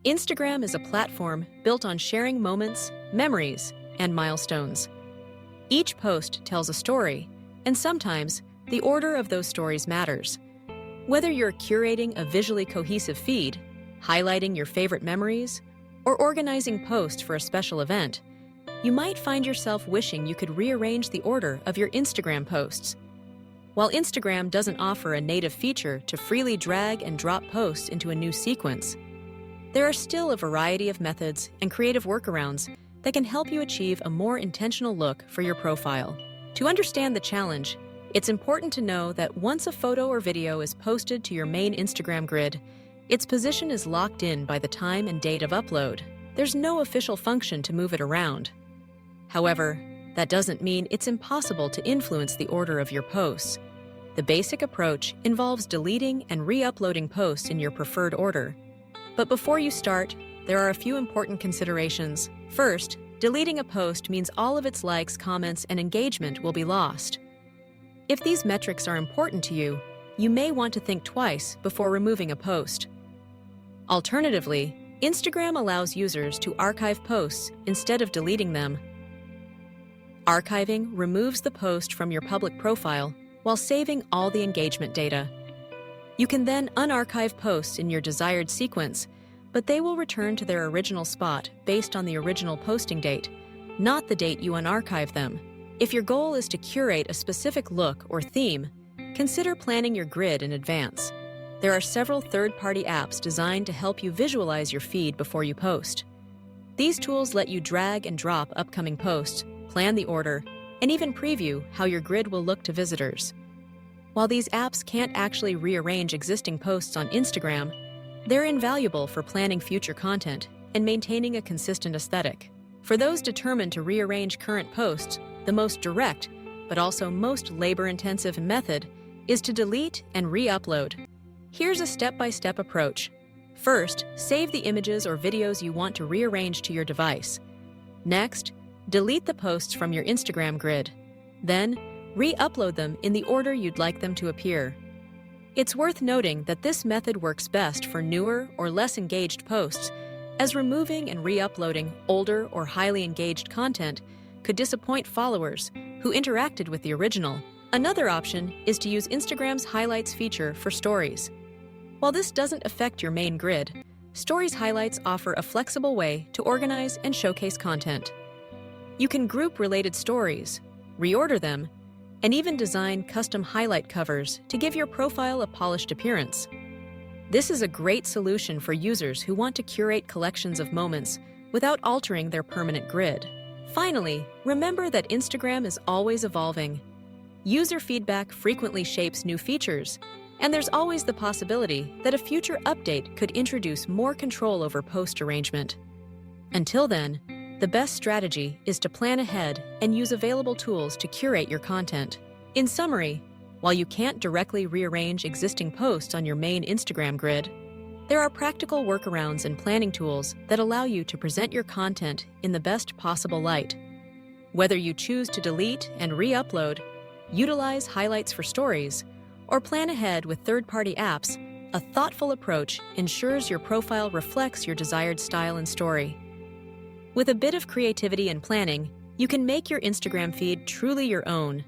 Instagram is a platform built on sharing moments, memories, and milestones. Each post tells a story, and sometimes the order of those stories matters. Whether you're curating a visually cohesive feed, highlighting your favorite memories, or organizing posts for a special event, you might find yourself wishing you could rearrange the order of your Instagram posts. While Instagram doesn't offer a native feature to freely drag and drop posts into a new sequence, there are still a variety of methods and creative workarounds that can help you achieve a more intentional look for your profile. To understand the challenge, it's important to know that once a photo or video is posted to your main Instagram grid, its position is locked in by the time and date of upload. There's no official function to move it around. However, that doesn't mean it's impossible to influence the order of your posts. The basic approach involves deleting and re-uploading posts in your preferred order. But before you start, there are a few important considerations. First, deleting a post means all of its likes, comments, and engagement will be lost. If these metrics are important to you, you may want to think twice before removing a post. Alternatively, Instagram allows users to archive posts instead of deleting them. Archiving removes the post from your public profile while saving all the engagement data. You can then unarchive posts in your desired sequence, but they will return to their original spot based on the original posting date, not the date you unarchive them. If your goal is to curate a specific look or theme, consider planning your grid in advance. There are several third-party apps designed to help you visualize your feed before you post. These tools let you drag and drop upcoming posts, plan the order, and even preview how your grid will look to visitors. While these apps can't actually rearrange existing posts on Instagram, they're invaluable for planning future content and maintaining a consistent aesthetic. For those determined to rearrange current posts, the most direct, but also most labor-intensive method is to delete and re-upload. Here's a step-by-step approach. First, save the images or videos you want to rearrange to your device. Next, delete the posts from your Instagram grid. Then, re-upload them in the order you'd like them to appear. It's worth noting that this method works best for newer or less engaged posts, as removing and re-uploading older or highly engaged content could disappoint followers who interacted with the original. Another option is to use Instagram's Highlights feature for stories. While this doesn't affect your main grid, Stories Highlights offer a flexible way to organize and showcase content. You can group related stories, reorder them, and even design custom highlight covers to give your profile a polished appearance. This is a great solution for users who want to curate collections of moments without altering their permanent grid. Finally, remember that Instagram is always evolving. User feedback frequently shapes new features, and there's always the possibility that a future update could introduce more control over post arrangement. Until then, the best strategy is to plan ahead and use available tools to curate your content. In summary, while you can't directly rearrange existing posts on your main Instagram grid, there are practical workarounds and planning tools that allow you to present your content in the best possible light. Whether you choose to delete and re-upload, utilize highlights for stories, or plan ahead with third-party apps, a thoughtful approach ensures your profile reflects your desired style and story. With a bit of creativity and planning, you can make your Instagram feed truly your own.